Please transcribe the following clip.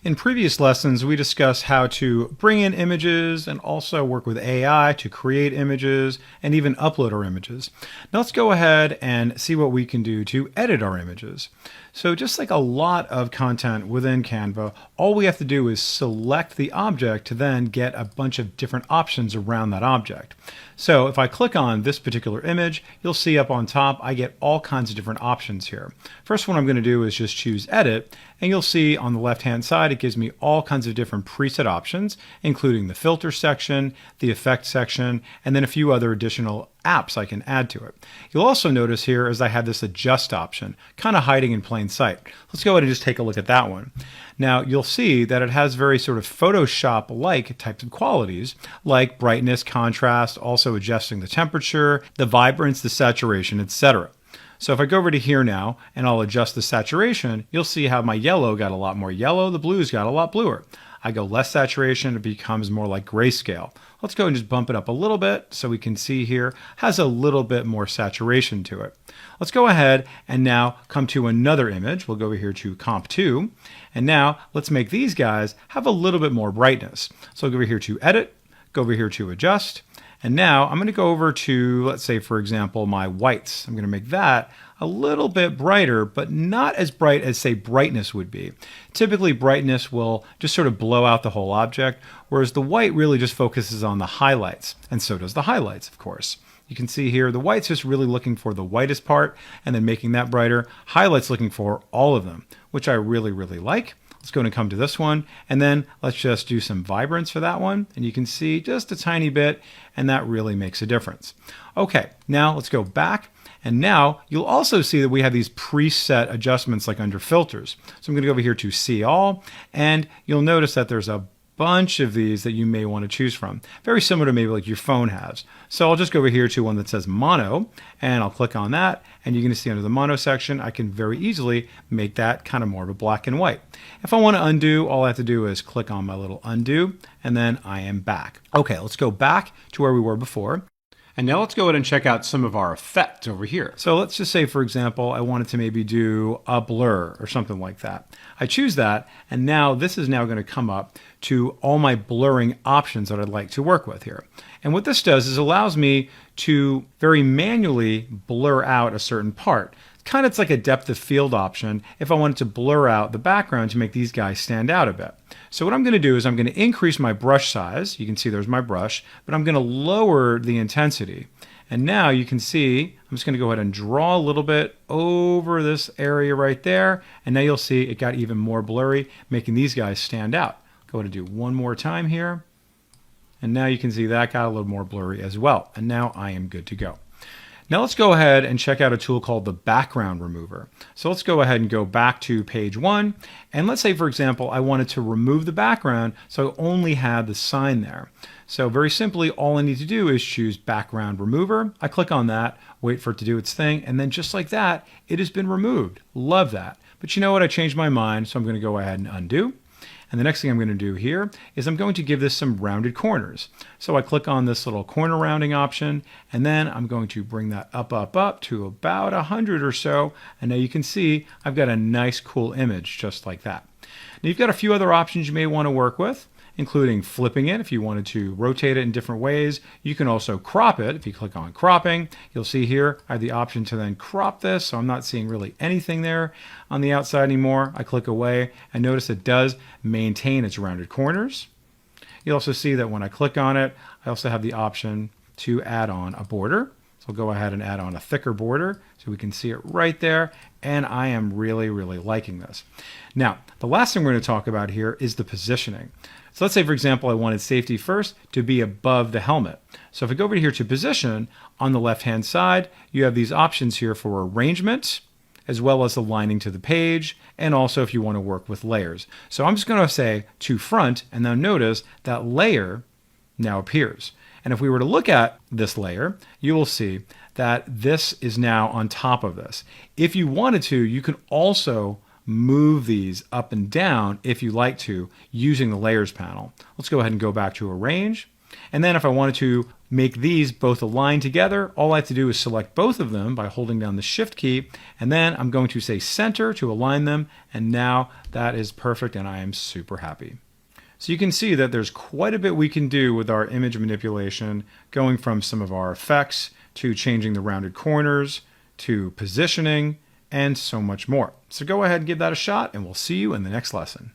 In previous lessons, we discussed how to bring in images and also work with AI to create images and even upload our images. Now let's go ahead and see what we can do to edit our images. So just like a lot of content within Canva, all we have to do is select the object to then get a bunch of different options around that object. So if I click on this particular image, you'll see up on top, I get all kinds of different options here. First one I'm going to do is just choose Edit, and you'll see on the left-hand side, it gives me all kinds of different preset options, including the filter section, the effect section, and then a few other additional apps I can add to it. You'll also notice here as I have this adjust option, kind of hiding in plain sight. Let's go ahead and just take a look at that one. Now you'll see that it has very sort of Photoshop-like types of qualities, like brightness, contrast, also adjusting the temperature, the vibrance, the saturation, etc. So if I go over to here now and I'll adjust the saturation, you'll see how my yellow got a lot more yellow, the blues got a lot bluer. I go less saturation, it becomes more like grayscale. Let's go and just bump it up a little bit so we can see here has a little bit more saturation to it. Let's go ahead and now come to another image. We'll go over here to Comp 2. And now let's make these guys have a little bit more brightness. So I'll go over here to Edit, go over here to Adjust. And now I'm going to go over to, let's say, for example, my whites. I'm going to make that a little bit brighter, but not as bright as, say, brightness would be. Typically, brightness will just sort of blow out the whole object, whereas the white really just focuses on the highlights, and so does the highlights, of course. You can see here the white's just really looking for the whitest part and then making that brighter. Highlights looking for all of them, which I really, really like. Let's go and come to this one, and then let's just do some vibrance for that one, and you can see just a tiny bit, and that really makes a difference. Okay, now let's go back, and now you'll also see that we have these preset adjustments like under filters. So I'm going to go over here to See All, and you'll notice that there's a bunch of these that you may want to choose from. Very similar to maybe like your phone has. So I'll just go over here to one that says Mono, and I'll click on that, and you're going to see under the Mono section, I can very easily make that kind of more of a black and white. If I want to undo, all I have to do is click on my little undo, and then I am back. Okay, let's go back to where we were before. And now let's go ahead and check out some of our effects over here. So let's just say, for example, I wanted to maybe do a blur or something like that. I choose that, and now this is now going to come up to all my blurring options that I'd like to work with here. And what this does is allows me to very manually blur out a certain part. Kind of it's like a depth of field option if I wanted to blur out the background to make these guys stand out a bit. So what I'm going to do is I'm going to increase my brush size. You can see there's my brush, but I'm going to lower the intensity. And now you can see, I'm just going to go ahead and draw a little bit over this area right there. And now you'll see it got even more blurry, making these guys stand out. Go ahead and do one more time here. And now you can see that got a little more blurry as well. And now I am good to go. Now let's go ahead and check out a tool called the background remover. So let's go ahead and go back to page 1. And let's say, for example, I wanted to remove the background, so I only had the sign there. So very simply, all I need to do is choose background remover. I click on that, wait for it to do its thing, and then just like that, it has been removed. Love that. But you know what? I changed my mind, so I'm going to go ahead and undo. And the next thing I'm going to do here is I'm going to give this some rounded corners. So I click on this little corner rounding option, and then I'm going to bring that up to about 100 or so. And now you can see I've got a nice cool image just like that. Now you've got a few other options you may want to work with, including flipping it if you wanted to rotate it in different ways. You can also crop it. If you click on cropping, you'll see here I have the option to then crop this, so I'm not seeing really anything there on the outside anymore. I click away, and notice it does maintain its rounded corners. You'll also see that when I click on it, I also have the option to add on a border. So I'll go ahead and add on a thicker border so we can see it right there, and I am really, really liking this. Now, the last thing we're going to talk about here is the positioning. So let's say, for example, I wanted safety first to be above the helmet. So if I go over here to position, on the left-hand side, you have these options here for arrangement, as well as aligning to the page, and also if you want to work with layers. So I'm just going to say to front, and now notice that layer now appears. And if we were to look at this layer, you will see that this is now on top of this. If you wanted to, you can also move these up and down if you like to using the layers panel. Let's go ahead and go back to arrange. And then if I wanted to make these both align together, all I have to do is select both of them by holding down the Shift key, and then I'm going to say center to align them, and now that is perfect and I am super happy. So you can see that there's quite a bit we can do with our image manipulation, going from some of our effects to changing the rounded corners to positioning and so much more. So go ahead and give that a shot, and we'll see you in the next lesson.